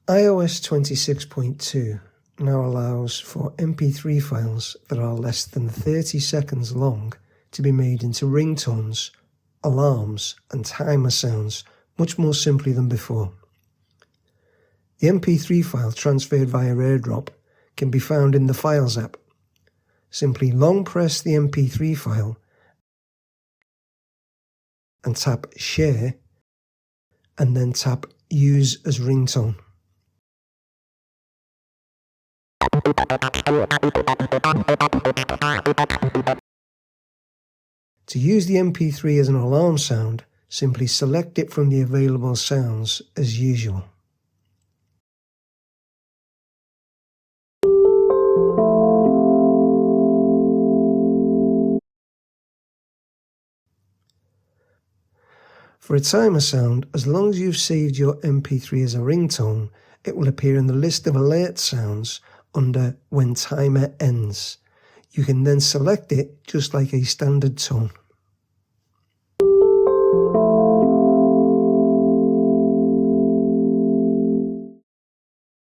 iOS 26.2 now allows for MP3 files that are less than 30 seconds long to be made into ringtones, alarms and timer sounds much more simply than before. The MP3 file transferred via airdrop can be found in the Files app. Simply long press the MP3 file and tap Share, and then tap Use as Ringtone. To use the MP3 as an alarm sound, simply select it from the available sounds as usual. For a timer sound, as long as you've saved your MP3 as a ringtone, it will appear in the list of alert sounds under When Timer Ends. You can then select it just like a standard tone.